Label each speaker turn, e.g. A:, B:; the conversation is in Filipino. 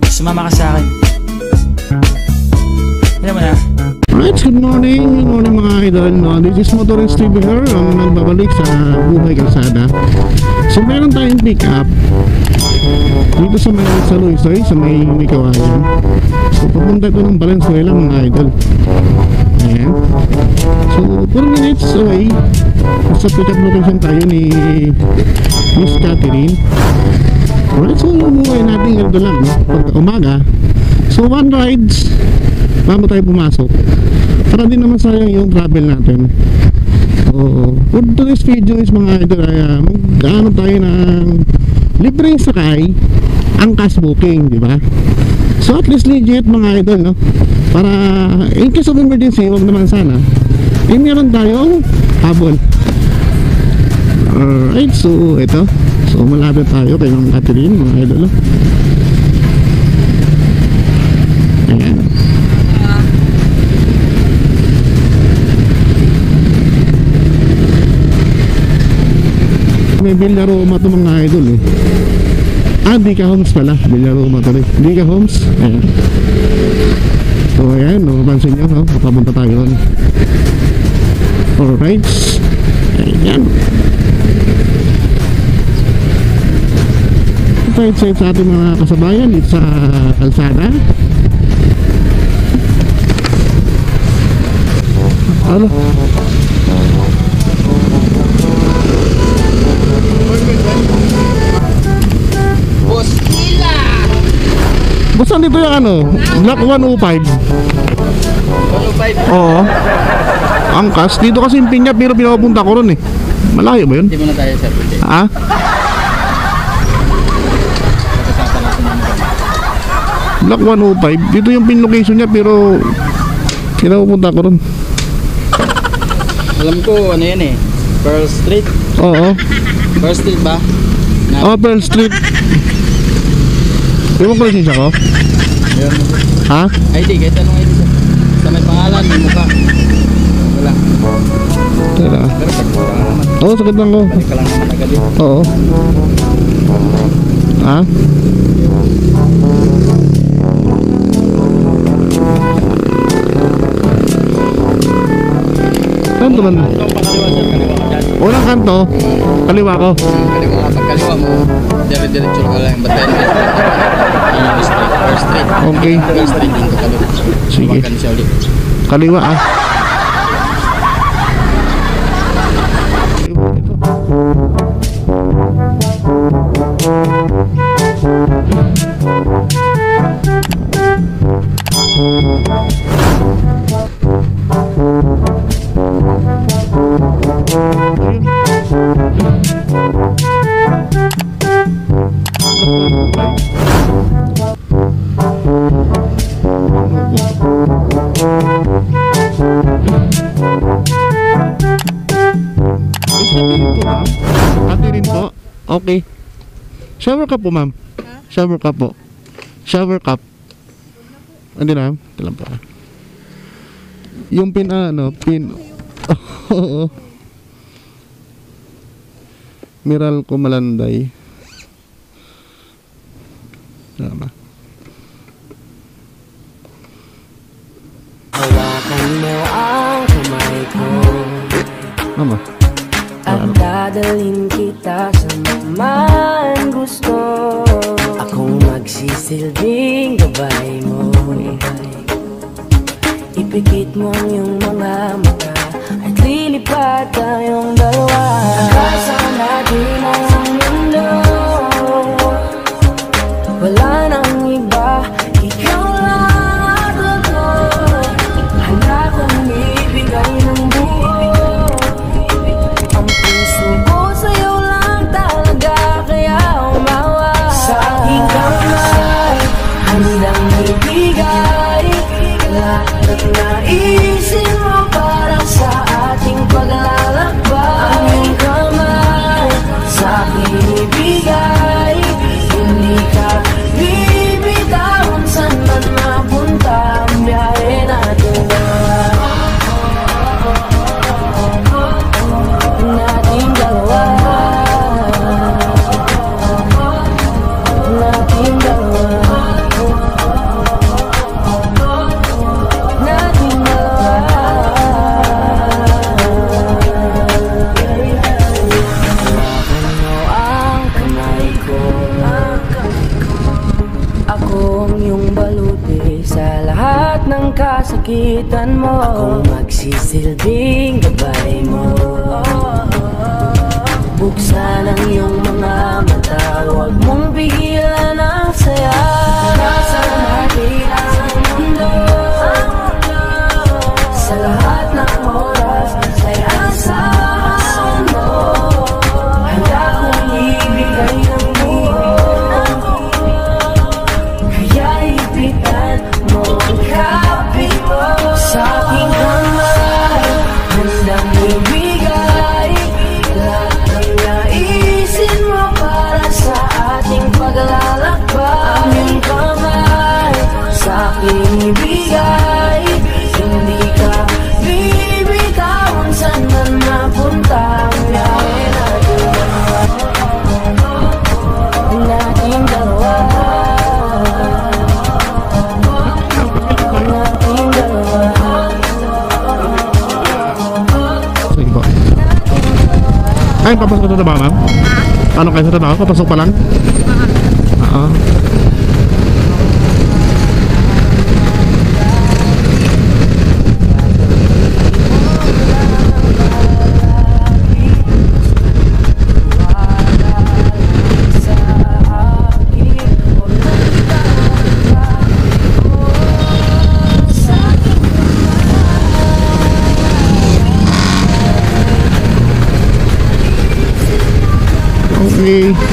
A: Sumama ka sa akin. Alam mo na.
B: Alright, good morning mga idol. This is Motorist TV here, ang nagbabalik sa buhay kalsada. So meron tayong pick up dito sa may Luisoy, sa may Kawayan. So papunta ito ng Valenzuela mga idol. Ayan. So 4 minutes away. Sa pick up location tayo ni Miss Catherine. Alright, so yung buhay natin ganito lang, no? Pag umaga. So 1 rides bago tayo pumasok, para din naman sayang yung travel natin. So for today's video is mga idol, mag-ano tayo ng libreng sakay, ang cash booking, di ba? So at least legit mga idol, no? Para in case of emergency, wag naman sana meron tayong habol. Alright, so ito, so malapit tayo kay Ma'am Catherine mga idol, no? Ayan. May Villaroma to mga idol eh. Di ka Homes pala. Villaroma to rin. Di ka Homes. Ayan. So ayan, mapansin nyo, no? Papunta tayo doon. Alright. Ayan. Right side sa ating mga kasabayan dito sa kalsada. Ano? Basta dito yung ano, Block 105.
A: 105?
B: Oo. Angkas. Dito kasi yung Pinya pero pinapunta ko ron eh. Malayo ba yun?
A: Hindi mo na tayo sir.
B: Ha? Block 105. Dito yung pin location niya pero pinapunta ko ron.
A: Alam ko ano yan eh, Pearl Street.
B: Oo.
A: Pearl Street ba?
B: Oo, Pearl Street. Di mo ko lisensya ko?
A: Ayun.
B: Ha?
A: ID, kahit anong ID sir. Sa may pangalan, may mukha. Wala.
B: Tara.
A: Pero sakit ka lang naman.
B: Oo, sakit lang ko.
A: Balik ka lang naman agad yun.
B: Oo. Ha? Kanto man?
A: Itong pakaliwa sir, kaliwa ka dyan.
B: Unang kanto, kaliwa ko.
A: Kaliwa ka, pagkaliwa mo, dire-diretso ka lang. Basta yun, yung street, Pearl Street.
B: Okay.
A: Pearl Street, dito ka doon.
B: Sige.
A: Tumakan siya ulit.
B: Kaliwa ah. Catherine po. Okay. Shower cup po, ma'am. Shower cup po. Shower cup. Hindi na, ito lang po. Yung pin, ano, pin. Oo. Miral ko Malanday. Tama.
C: Hawakan mo ang kamay ko.
B: Mama.
C: At dadalhin kita sa man gusto. Akong magsisilbing gabay mo. Ipikit mo ang iyong mga mata at lilipat tayong dalawa. Kasama natin ang mundo. Wala nang iba, ikaw lang ako. Handa kong ibigay ng buo. Ang puso ko sa'yo lang talaga, kaya umawa. Sa aking kamay, handang ibigay lahat ng naisin pagkakasakitan mo. Ako magsisilbing gabay mo. Buksan ang iyong mga mata, huwag mong pigilan ang saya. Nasa natin ang mundo, sa lahat ng oras ay asahan mo. Handa kong ibigay ng buhay, kaya ipitan mo ang kapit mo. Sa aking kamay, handang ibigay lahat ng naisin mo para sa ating paglalakbay. Aming kamay, sa aking ibigay, hindi ka bibitawan saan man mapunta ang biyahe nating dalawa. Nating dalawa.
B: Sige po. Ay, papasok na ba, ma'am? Ano kayo sa tao? Papasok pa lang? Oo. Okay.